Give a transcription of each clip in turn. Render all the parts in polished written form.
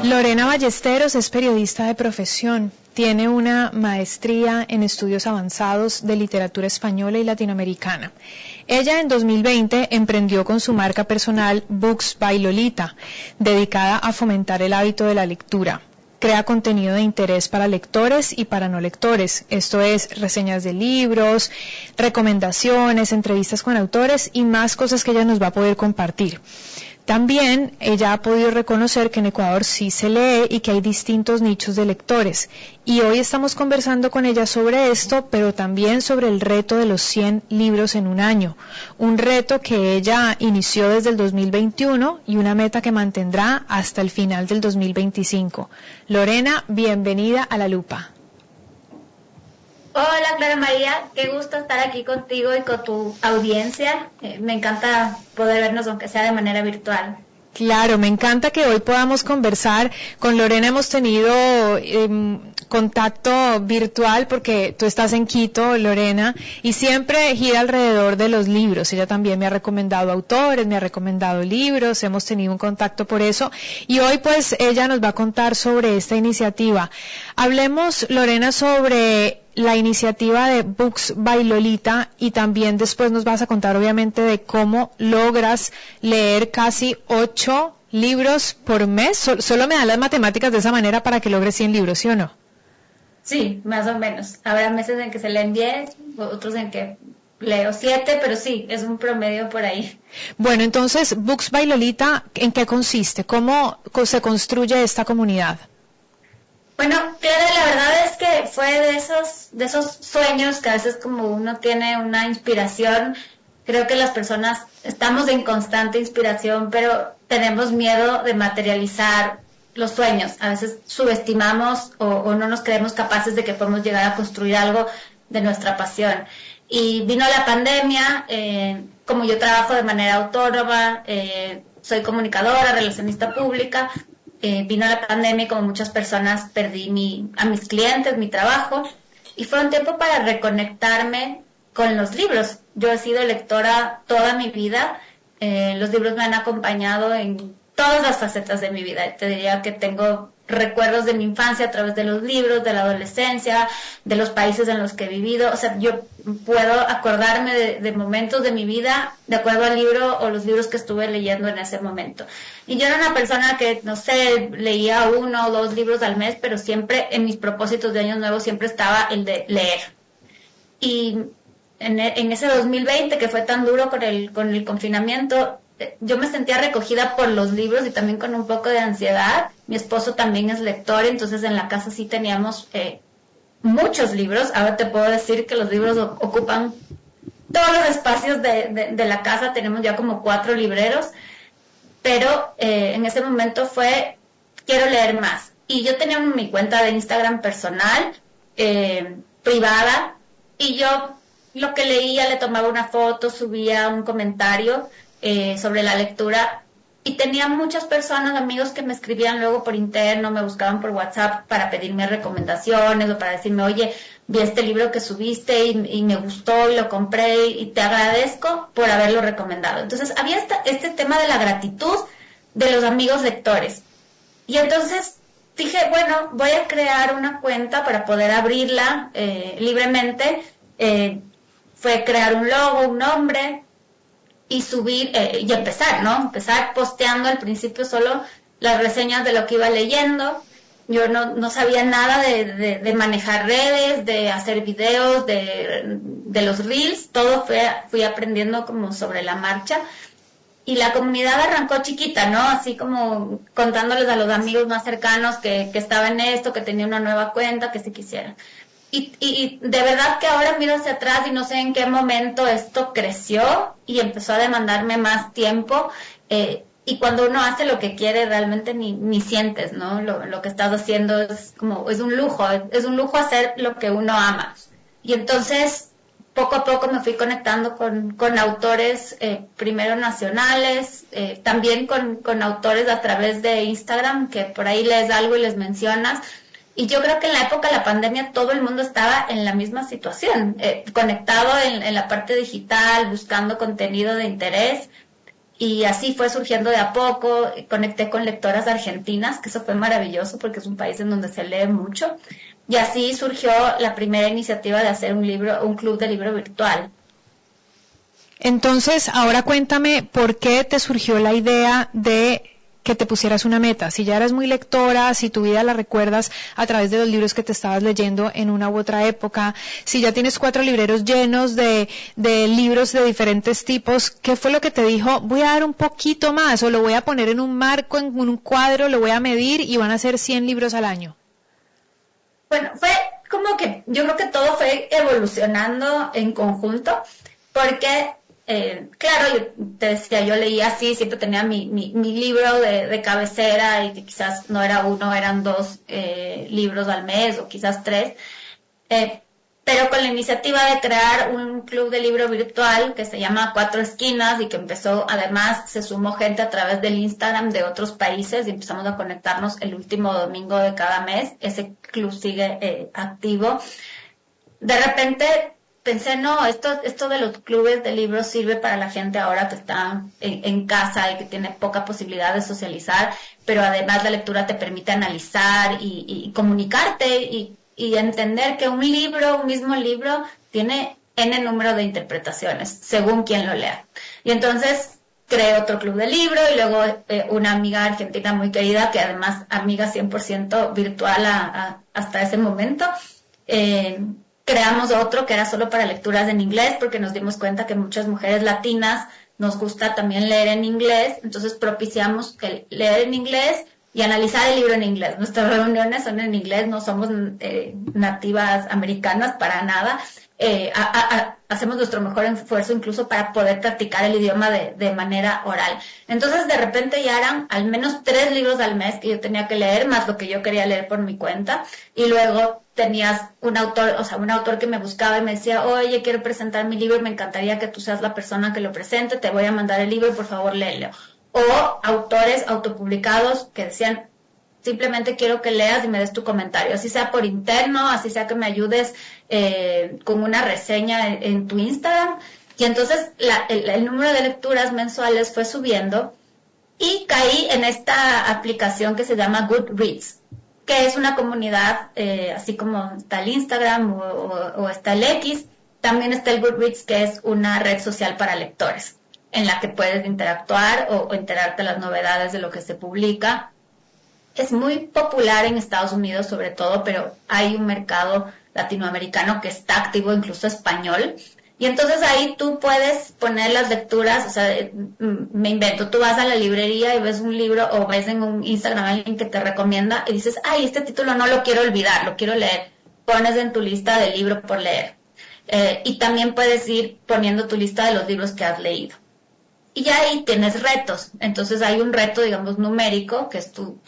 Lorena Ballesteros es periodista de profesión. Tiene una maestría en estudios avanzados de literatura española y latinoamericana. Ella en 2020 emprendió con su marca personal Books by Lolita, dedicada a fomentar el hábito de la lectura. Crea contenido de interés para lectores y para no lectores, esto es, reseñas de libros, recomendaciones, entrevistas con autores y más cosas que ella nos va a poder compartir. También ella ha podido reconocer que en Ecuador sí se lee y que hay distintos nichos de lectores. Y hoy estamos conversando con ella sobre esto, pero también sobre el reto de los 100 libros en un año. Un reto que ella inició desde el 2021 y una meta que mantendrá hasta el final del 2025. Lorena, bienvenida a La Lupa. Hola Clara María, qué gusto estar aquí contigo y con tu audiencia. Me encanta poder vernos aunque sea de manera virtual. Claro, me encanta que hoy podamos conversar. Con Lorena hemos tenido contacto virtual porque tú estás en Quito, Lorena, y siempre gira alrededor de los libros. Ella también me ha recomendado autores, me ha recomendado libros, hemos tenido un contacto por eso. Y hoy pues ella nos va a contar sobre esta iniciativa. Hablemos, Lorena, sobre la iniciativa de Books by Lolita y también después nos vas a contar obviamente de cómo logras leer casi 8 libros por mes. Solo me dan las matemáticas de esa manera para que logres 100 libros, ¿sí o no? Sí, más o menos. Habrá meses en que se leen 10, otros en que leo 7, pero sí, es un promedio por ahí. Bueno, entonces, Books by Lolita, ¿en qué consiste? ¿Cómo se construye esta comunidad? Bueno, Clara, la verdad es que fue de esos sueños que a veces como uno tiene una inspiración, creo que las personas estamos en constante inspiración, pero tenemos miedo de materializar los sueños. A veces subestimamos o no nos creemos capaces de que podemos llegar a construir algo de nuestra pasión. Y vino la pandemia, como yo trabajo de manera autónoma, soy comunicadora, relacionista pública. Vino la pandemia y como muchas personas perdí a mis clientes, mi trabajo, y fue un tiempo para reconectarme con los libros. Yo he sido lectora toda mi vida, los libros me han acompañado en todas las facetas de mi vida. Te diría que tengo recuerdos de mi infancia a través de los libros, de la adolescencia, de los países en los que he vivido. O sea, yo puedo acordarme de momentos de mi vida de acuerdo al libro o los libros que estuve leyendo en ese momento. Y yo era una persona que, no sé, leía 1 o 2 libros al mes, pero siempre en mis propósitos de año nuevo siempre estaba el de leer. Y en ese 2020 que fue tan duro con el confinamiento, yo me sentía recogida por los libros y también con un poco de ansiedad. Mi esposo también es lector, entonces en la casa sí teníamos muchos libros. Ahora te puedo decir que los libros ocupan todos los espacios de la casa, tenemos ya como 4 libreros, pero en ese momento fue, quiero leer más. Y yo tenía mi cuenta de Instagram personal, privada, y yo lo que leía le tomaba una foto, subía un comentario sobre la lectura, y tenía muchas personas, amigos que me escribían luego por interno, me buscaban por WhatsApp para pedirme recomendaciones o para decirme, oye, vi este libro que subiste y me gustó y lo compré y te agradezco por haberlo recomendado. Entonces había este tema de la gratitud de los amigos lectores, y entonces dije, bueno, voy a crear una cuenta para poder abrirla libremente. Fue crear un logo, un nombre y subir y empezar, ¿no? Empezar posteando al principio solo las reseñas de lo que iba leyendo. Yo no sabía nada de manejar redes, de hacer videos, de los reels. Todo fui aprendiendo como sobre la marcha. Y la comunidad arrancó chiquita, ¿no? Así como contándoles a los amigos más cercanos que estaba en esto, que tenía una nueva cuenta, que si quisieran. Y de verdad que ahora miro hacia atrás y no sé en qué momento esto creció y empezó a demandarme más tiempo. Y cuando uno hace lo que quiere, realmente ni sientes, ¿no? Lo que estás haciendo es un lujo hacer lo que uno ama. Y entonces, poco a poco me fui conectando con autores, primero nacionales, también con autores a través de Instagram, que por ahí lees algo y les mencionas. Y yo creo que en la época de la pandemia todo el mundo estaba en la misma situación, conectado en la parte digital, buscando contenido de interés. Y así fue surgiendo de a poco, conecté con lectoras argentinas, que eso fue maravilloso porque es un país en donde se lee mucho. Y así surgió la primera iniciativa de hacer un club de libro virtual. Entonces, ahora cuéntame por qué te surgió la idea de que te pusieras una meta. Si ya eras muy lectora, si tu vida la recuerdas a través de los libros que te estabas leyendo en una u otra época, si ya tienes 4 libreros llenos de libros de diferentes tipos, ¿qué fue lo que te dijo? Voy a dar un poquito más, o lo voy a poner en un marco, en un cuadro, lo voy a medir y van a ser 100 libros al año. Bueno, fue como que yo creo que todo fue evolucionando en conjunto, porque claro, yo te decía, yo leía así, siempre tenía mi libro de cabecera, y quizás no era uno, eran 2 libros al mes, o quizás 3, pero con la iniciativa de crear un club de libro virtual que se llama Cuatro Esquinas, y que empezó, además se sumó gente a través del Instagram de otros países, y empezamos a conectarnos el último domingo de cada mes. Ese club sigue activo. De repente pensé, no, esto de los clubes de libros sirve para la gente ahora que está en casa y que tiene poca posibilidad de socializar, pero además la lectura te permite analizar y comunicarte y entender que un mismo libro, tiene N número de interpretaciones, según quien lo lea. Y entonces creé otro club de libro, y luego una amiga argentina muy querida, que además amiga 100% virtual hasta ese momento, creamos otro que era solo para lecturas en inglés, porque nos dimos cuenta que muchas mujeres latinas nos gusta también leer en inglés. Entonces propiciamos que leer en inglés y analizar el libro en inglés. Nuestras reuniones son en inglés, no somos nativas americanas para nada. Hacemos nuestro mejor esfuerzo incluso para poder practicar el idioma de manera oral. Entonces de repente ya eran al menos 3 libros al mes que yo tenía que leer, más lo que yo quería leer por mi cuenta. Y luego tenías un autor que me buscaba y me decía, oye, quiero presentar mi libro, me encantaría que tú seas la persona que lo presente, te voy a mandar el libro y por favor léelo. O autores autopublicados que decían, simplemente quiero que leas y me des tu comentario, así sea por interno, así sea que me ayudes con una reseña en tu Instagram. Y entonces el número de lecturas mensuales fue subiendo, y caí en esta aplicación que se llama Goodreads, que es una comunidad, así como está el Instagram o está el X, también está el Goodreads, que es una red social para lectores, en la que puedes interactuar o enterarte de las novedades de lo que se publica. Es muy popular en Estados Unidos sobre todo, pero hay un mercado latinoamericano que está activo, incluso español. Y entonces ahí tú puedes poner las lecturas, o sea, me invento, tú vas a la librería y ves un libro, o ves en un Instagram a alguien que te recomienda y dices, ay, este título no lo quiero olvidar, lo quiero leer. Pones en tu lista de libros por leer. Y también puedes ir poniendo tu lista de los libros que has leído. Y ya ahí tienes retos. Entonces hay un reto, digamos, numérico, que es tu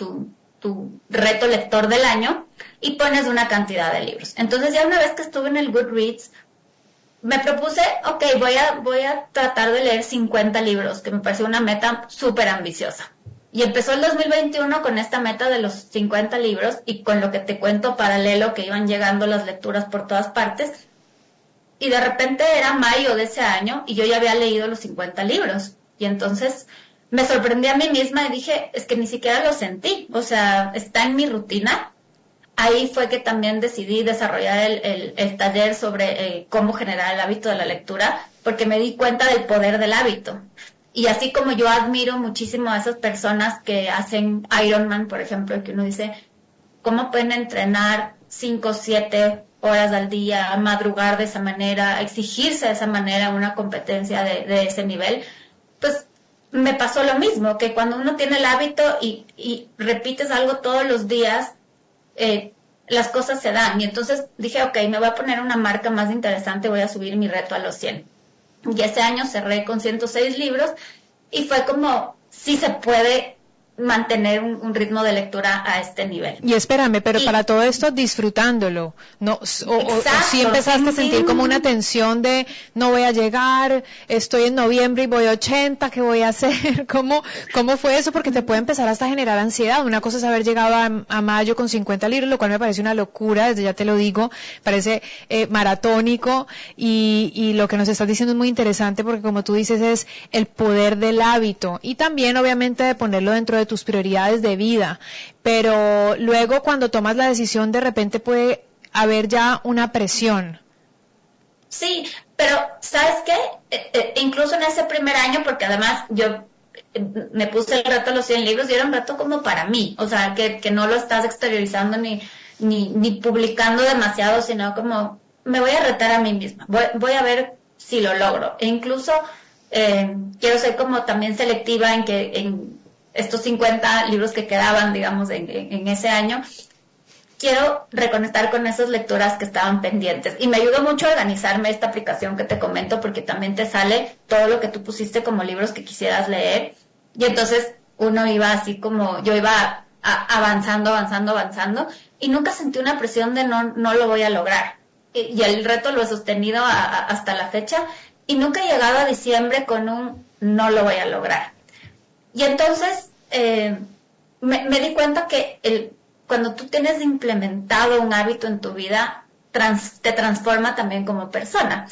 reto lector del año, y pones una cantidad de libros. Entonces ya una vez que estuve en el Goodreads, me propuse, ok, voy a tratar de leer 50 libros, que me pareció una meta súper ambiciosa. Y empezó el 2021 con esta meta de los 50 libros, y con lo que te cuento paralelo, que iban llegando las lecturas por todas partes. Y de repente era mayo de ese año, y yo ya había leído los 50 libros. Y entonces me sorprendí a mí misma y dije, es que ni siquiera lo sentí, o sea, está en mi rutina. Ahí fue que también decidí desarrollar el taller sobre cómo generar el hábito de la lectura, porque me di cuenta del poder del hábito. Y así como yo admiro muchísimo a esas personas que hacen Ironman, por ejemplo, que uno dice, ¿cómo pueden entrenar 5 o 7 horas al día, madrugar de esa manera, exigirse de esa manera una competencia de ese nivel? Pues me pasó lo mismo, que cuando uno tiene el hábito y repites algo todos los días, las cosas se dan. Y entonces dije, ok, me voy a poner una marca más interesante, voy a subir mi reto a los 100. Y ese año cerré con 106 libros, y fue como, sí se puede mantener un ritmo de lectura a este nivel. Y espérame, pero para todo esto disfrutándolo, ¿no? O si empezaste a sentir como una tensión de no voy a llegar, estoy en noviembre y voy a 80, ¿qué voy a hacer? ¿Cómo fue eso? Porque te puede empezar hasta a generar ansiedad. Una cosa es haber llegado a mayo con 50 libros, lo cual me parece una locura, desde ya te lo digo, parece maratónico, y lo que nos estás diciendo es muy interesante porque, como tú dices, es el poder del hábito y también obviamente de ponerlo dentro de tus prioridades de vida, pero luego cuando tomas la decisión de repente puede haber ya una presión. Sí, pero ¿sabes qué? Incluso en ese primer año, porque además yo me puse el reto de los 100 libros y era un reto como para mí, o sea, que no lo estás exteriorizando ni publicando demasiado, sino como me voy a retar a mí misma, voy a ver si lo logro. E incluso quiero ser como también selectiva en estos 50 libros que quedaban, digamos, en ese año, quiero reconectar con esas lecturas que estaban pendientes. Y me ayudó mucho a organizarme esta aplicación que te comento, porque también te sale todo lo que tú pusiste como libros que quisieras leer. Y entonces uno iba así como, yo iba avanzando, y nunca sentí una presión de no lo voy a lograr. Y el reto lo he sostenido hasta la fecha, y nunca he llegado a diciembre con un no lo voy a lograr. Y entonces me di cuenta que cuando tú tienes implementado un hábito en tu vida, te transforma también como persona.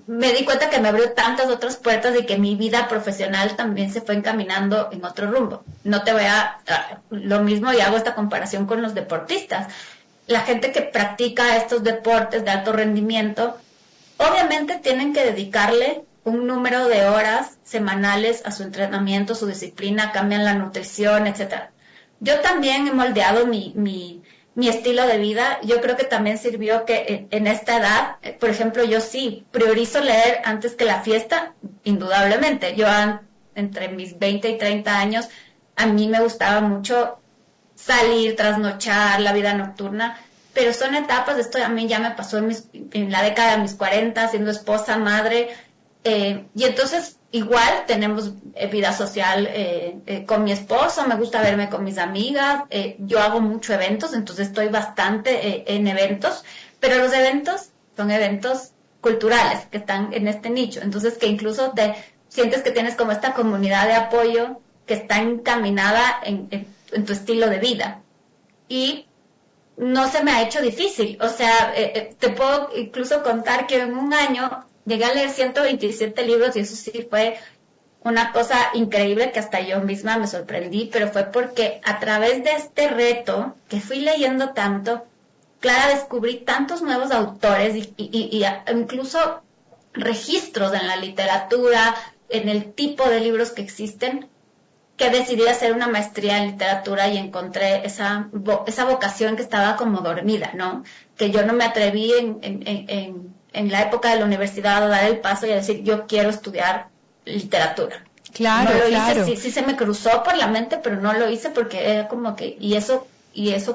Me di cuenta que me abrió tantas otras puertas y que mi vida profesional también se fue encaminando en otro rumbo. No te voy lo mismo, y hago esta comparación con los deportistas. La gente que practica estos deportes de alto rendimiento, obviamente tienen que dedicarle un número de horas semanales a su entrenamiento, su disciplina, cambian la nutrición, etcétera. Yo también he moldeado mi estilo de vida. Yo creo que también sirvió que en esta edad, por ejemplo, yo sí priorizo leer antes que la fiesta, indudablemente. Yo entre mis 20 y 30 años, a mí me gustaba mucho salir, trasnochar, la vida nocturna, pero son etapas. Esto a mí ya me pasó en la década de mis 40, siendo esposa, madre, y entonces igual tenemos vida social con mi esposo, me gusta verme con mis amigas, yo hago muchos eventos, entonces estoy bastante en eventos, pero los eventos son eventos culturales que están en este nicho, entonces que incluso te sientes que tienes como esta comunidad de apoyo que está encaminada en tu estilo de vida. Y no se me ha hecho difícil, o sea, te puedo incluso contar que en un año llegué a leer 127 libros, y eso sí fue una cosa increíble que hasta yo misma me sorprendí, pero fue porque a través de este reto que fui leyendo tanto, Clara, descubrí tantos nuevos autores y incluso registros en la literatura, en el tipo de libros que existen, que decidí hacer una maestría en literatura y encontré esa vocación que estaba como dormida, ¿no? Que yo no me atreví en la época de la universidad a dar el paso y a decir, yo quiero estudiar literatura. Claro, no lo claro. hice, sí se me cruzó por la mente, pero no lo hice porque era como que, y eso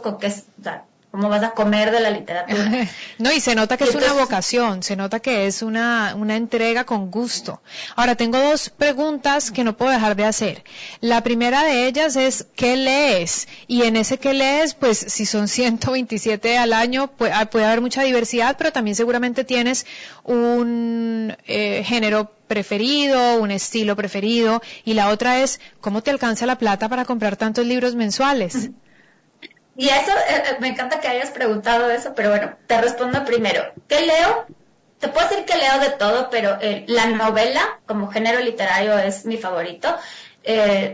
con qué es, o sea, ¿cómo vas a comer de la literatura? No, y se nota que es una vocación, se nota que es una entrega con gusto. Ahora, tengo dos preguntas que no puedo dejar de hacer. La primera de ellas es, ¿qué lees? Y en ese ¿qué lees? Pues si son 127 al año, puede haber mucha diversidad, pero también seguramente tienes un género preferido, un estilo preferido. Y la otra es, ¿cómo te alcanza la plata para comprar tantos libros mensuales? Y eso, me encanta que hayas preguntado eso, pero bueno, te respondo primero. ¿Qué leo? Te puedo decir que leo de todo, pero la novela como género literario es mi favorito.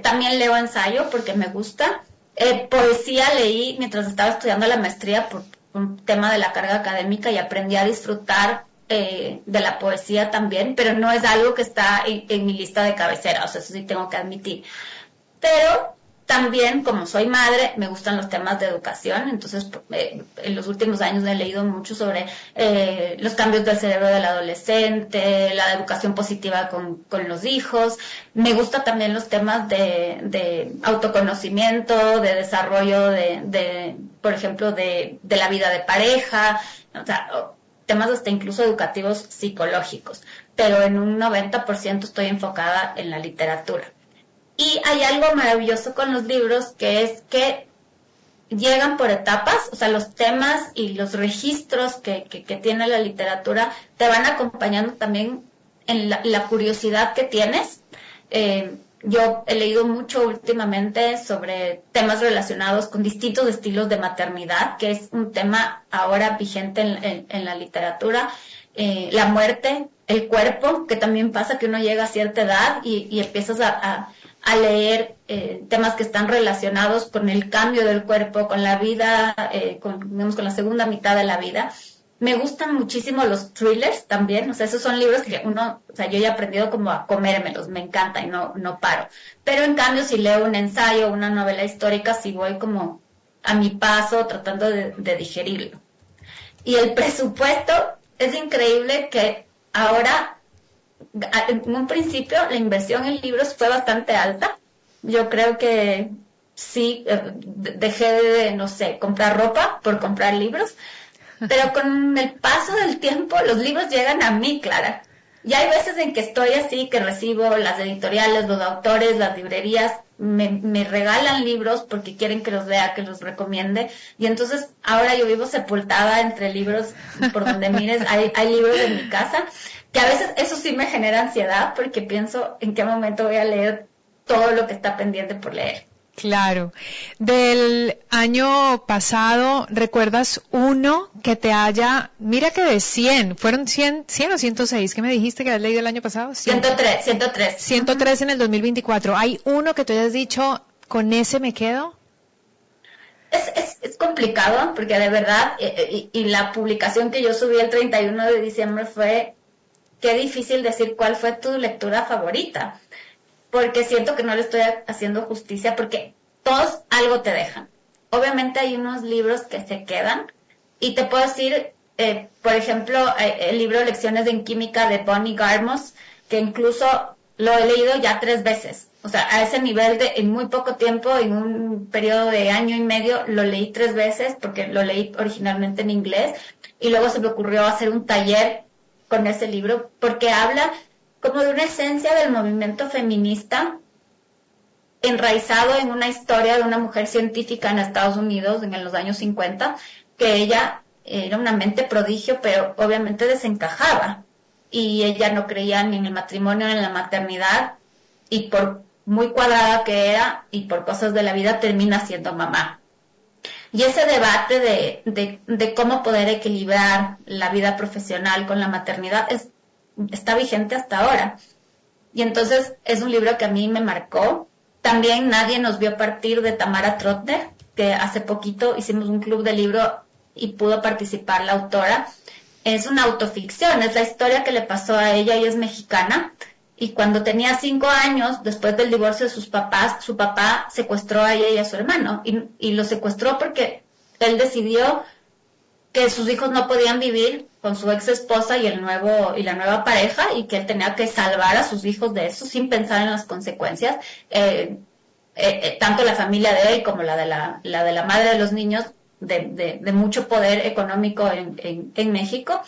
También leo ensayo porque me gusta. Poesía leí mientras estaba estudiando la maestría por un tema de la carga académica y aprendí a disfrutar de la poesía también, pero no es algo que está en mi lista de cabecera, o sea, eso sí tengo que admitir. Pero también, como soy madre, me gustan los temas de educación, entonces en los últimos años he leído mucho sobre los cambios del cerebro del adolescente, la educación positiva con los hijos. Me gustan también los temas de autoconocimiento, de desarrollo por ejemplo, de la vida de pareja, o sea, temas hasta incluso educativos psicológicos, pero en un 90% estoy enfocada en la literatura. Y hay algo maravilloso con los libros, que es que llegan por etapas, o sea, los temas y los registros que tiene la literatura te van acompañando también en la curiosidad que tienes. Yo he leído mucho últimamente sobre temas relacionados con distintos estilos de maternidad, que es un tema ahora vigente en la literatura. La muerte, el cuerpo, que también pasa que uno llega a cierta edad y empiezas a leer temas que están relacionados con el cambio del cuerpo, con la vida, con la segunda mitad de la vida. Me gustan muchísimo los thrillers también, o sea, esos son libros que yo ya he aprendido como a comérmelos, me encanta y no paro. Pero en cambio, si leo un ensayo, una novela histórica, sí voy como a mi paso tratando de digerirlo. Y el presupuesto es increíble que ahora, en un principio, la inversión en libros fue bastante alta. Yo creo que sí, dejé de, comprar ropa por comprar libros. Pero con el paso del tiempo, los libros llegan a mí, Clara. Y hay veces en que estoy así, que recibo las editoriales, los autores, las librerías, me regalan libros porque quieren que los lea, que los recomiende. Y entonces ahora yo vivo sepultada entre libros, por donde mires, hay libros en mi casa, que a veces eso sí me genera ansiedad porque pienso en qué momento voy a leer todo lo que está pendiente por leer. Claro. Del año pasado, ¿recuerdas uno que te haya, mira que de 100, fueron 100 o 106, ¿qué me dijiste que habías leído el año pasado? 103. 103 en el 2024. ¿Hay uno que tú hayas dicho, con ese me quedo? Es complicado, porque de verdad, y la publicación que yo subí el 31 de diciembre fue, qué difícil decir cuál fue tu lectura favorita. Porque siento que no le estoy haciendo justicia, porque todos algo te dejan. Obviamente hay unos libros que se quedan, y te puedo decir, por ejemplo, el libro Lecciones en Química de Bonnie Garmus, que incluso lo he leído ya 3 veces. O sea, a ese nivel en muy poco tiempo, en un periodo de año y medio, lo leí 3 veces, porque lo leí originalmente en inglés, y luego se me ocurrió hacer un taller con ese libro, porque habla como de una esencia del movimiento feminista enraizado en una historia de una mujer científica en Estados Unidos en los años 50, que ella era una mente prodigio, pero obviamente desencajaba, y ella no creía ni en el matrimonio ni en la maternidad, y por muy cuadrada que era y por cosas de la vida termina siendo mamá. Y ese debate de cómo poder equilibrar la vida profesional con la maternidad está vigente hasta ahora. Y entonces es un libro que a mí me marcó. También Nadie nos vio partir, de Tamara Trotner, que hace poquito hicimos un club de libro y pudo participar la autora. Es una autoficción, es la historia que le pasó a ella. Ella es mexicana, y cuando tenía 5 años, después del divorcio de sus papás, su papá secuestró a ella y a su hermano, y lo secuestró porque él decidió que sus hijos no podían vivir con su ex esposa y la nueva pareja, y que él tenía que salvar a sus hijos de eso sin pensar en las consecuencias. Tanto la familia de él como la de la madre de los niños, de mucho poder económico en México,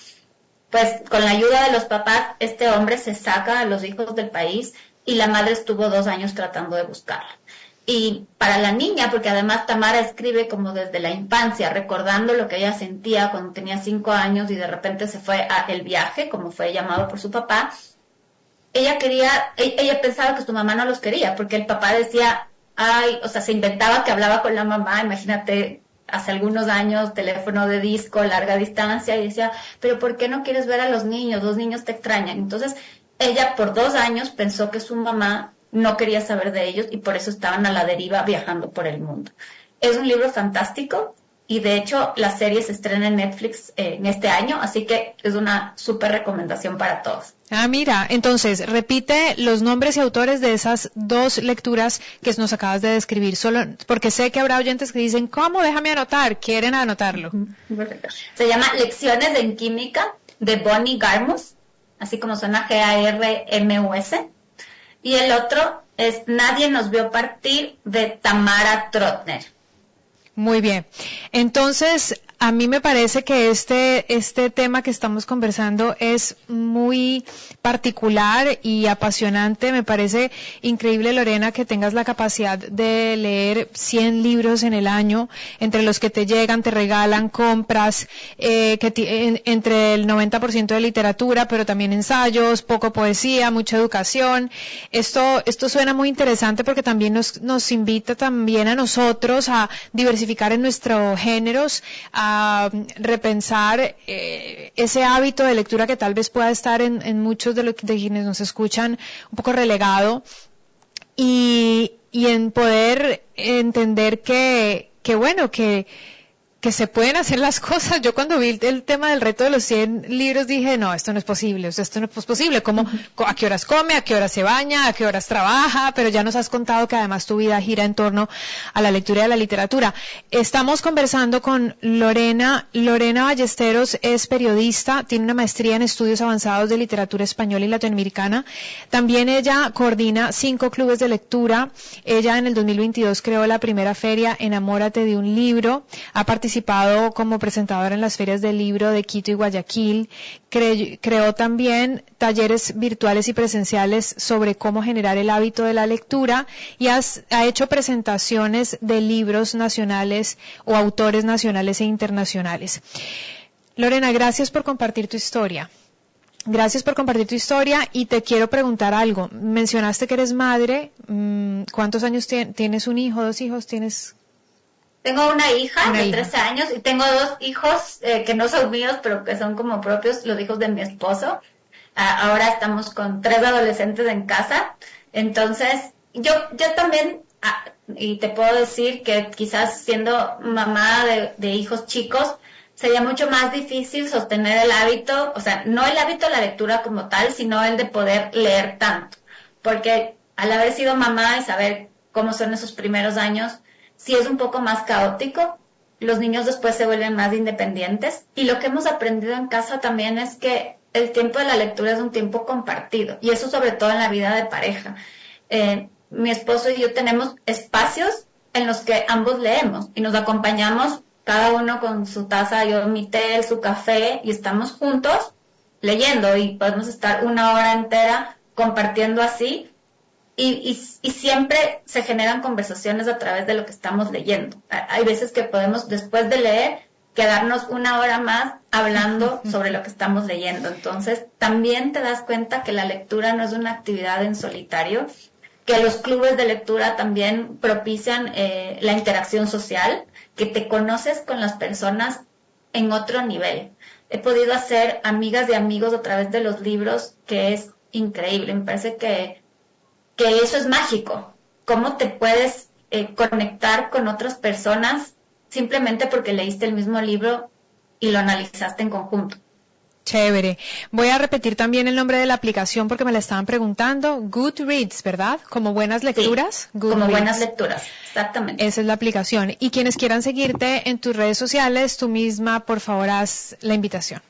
pues con la ayuda de los papás, este hombre se saca a los hijos del país, y la madre estuvo 2 años tratando de buscarla. Y para la niña, porque además Tamara escribe como desde la infancia, recordando lo que ella sentía cuando tenía 5 años y de repente se fue a El Viaje, como fue llamado por su papá. Ella pensaba que su mamá no los quería, porque el papá decía, se inventaba que hablaba con la mamá, imagínate, hace algunos años, teléfono de disco, larga distancia, y decía, pero ¿por qué no quieres ver a los niños? Los niños te extrañan. Entonces, ella por 2 años pensó que su mamá no quería saber de ellos, y por eso estaban a la deriva viajando por el mundo. Es un libro fantástico, y de hecho la serie se estrena en Netflix en este año, así que es una súper recomendación para todos. Mira, entonces repite los nombres y autores de esas 2 lecturas que nos acabas de describir, solo porque sé que habrá oyentes que dicen, ¿cómo? Déjame anotar, quieren anotarlo. Perfecto. Se llama Lecciones en Química, de Bonnie Garmus, así como suena, Garmus. Y el otro es Nadie nos vio partir, de Tamara Trotner. Muy bien. Entonces, A mí me parece que este tema que estamos conversando es muy particular y apasionante. Me parece increíble, Lorena, que tengas la capacidad de leer 100 libros en el año, entre los que te llegan, te regalan, compras, entre el 90% de literatura, pero también ensayos, poco poesía, mucha educación. Esto suena muy interesante porque también nos invita también a nosotros a diversificar en nuestros géneros, a repensar ese hábito de lectura que tal vez pueda estar en muchos de quienes nos escuchan un poco relegado, y en poder entender que se pueden hacer las cosas. Yo cuando vi el tema del reto de los 100 libros dije, no, esto no es posible, esto no es posible. ¿Cómo, a qué horas come, a qué horas se baña, a qué horas trabaja? Pero ya nos has contado que además tu vida gira en torno a la lectura y a la literatura. Estamos conversando con Lorena. Lorena Ballesteros es periodista, tiene una maestría en estudios avanzados de literatura española y latinoamericana. También ella coordina 5 clubes de lectura. Ella en el 2022 creó la primera feria Enamórate de un libro. Ha participado como presentadora en las ferias del libro de Quito y Guayaquil. Creó también talleres virtuales y presenciales sobre cómo generar el hábito de la lectura, y ha hecho presentaciones de libros nacionales o autores nacionales e internacionales. Lorena, gracias por compartir tu historia. Gracias por compartir tu historia, y te quiero preguntar algo. Mencionaste que eres madre. ¿Cuántos años tienes? ¿Un hijo, 2 hijos? Tengo una hija de 13 años y tengo 2 hijos que no son míos, pero que son como propios, los hijos de mi esposo. Ahora estamos con 3 adolescentes en casa. Entonces, yo también, y te puedo decir que quizás siendo mamá de hijos chicos, sería mucho más difícil sostener el hábito, o sea, no el hábito de la lectura como tal, sino el de poder leer tanto. Porque al haber sido mamá y saber cómo son esos primeros años, sí es un poco más caótico. Los niños después se vuelven más independientes, y lo que hemos aprendido en casa también es que el tiempo de la lectura es un tiempo compartido, y eso sobre todo en la vida de pareja. Mi esposo y yo tenemos espacios en los que ambos leemos y nos acompañamos, cada uno con su taza, yo mi té, su café, y estamos juntos leyendo, y podemos estar 1 hora entera compartiendo así. Y siempre se generan conversaciones a través de lo que estamos leyendo. Hay veces que podemos, después de leer, quedarnos 1 hora más hablando sobre lo que estamos leyendo. Entonces, también te das cuenta que la lectura no es una actividad en solitario, que los clubes de lectura también propician la interacción social, que te conoces con las personas en otro nivel. He podido hacer amigas de amigos a través de los libros, que es increíble. Me parece que eso es mágico. ¿Cómo te puedes conectar con otras personas simplemente porque leíste el mismo libro y lo analizaste en conjunto? Chévere. Voy a repetir también el nombre de la aplicación porque me la estaban preguntando. Goodreads, ¿verdad? ¿Como buenas lecturas? Sí, como buenas lecturas, exactamente. Esa es la aplicación. Y quienes quieran seguirte en tus redes sociales, tú misma, por favor, haz la invitación.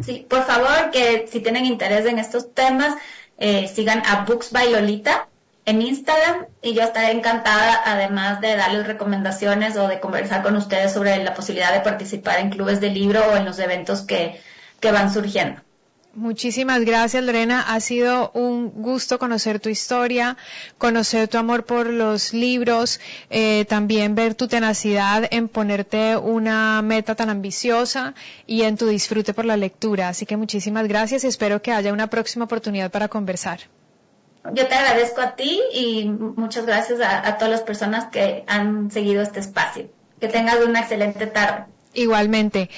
Sí, por favor, que si tienen interés en estos temas, sigan a Books by Lolita en Instagram, y yo estaré encantada, además de darles recomendaciones o de conversar con ustedes sobre la posibilidad de participar en clubes de libro o en los eventos que van surgiendo. Muchísimas gracias, Lorena. Ha sido un gusto conocer tu historia, conocer tu amor por los libros, también ver tu tenacidad en ponerte una meta tan ambiciosa y en tu disfrute por la lectura. Así que muchísimas gracias y espero que haya una próxima oportunidad para conversar. Yo te agradezco a ti y muchas gracias a todas las personas que han seguido este espacio. Que tengas una excelente tarde. Igualmente.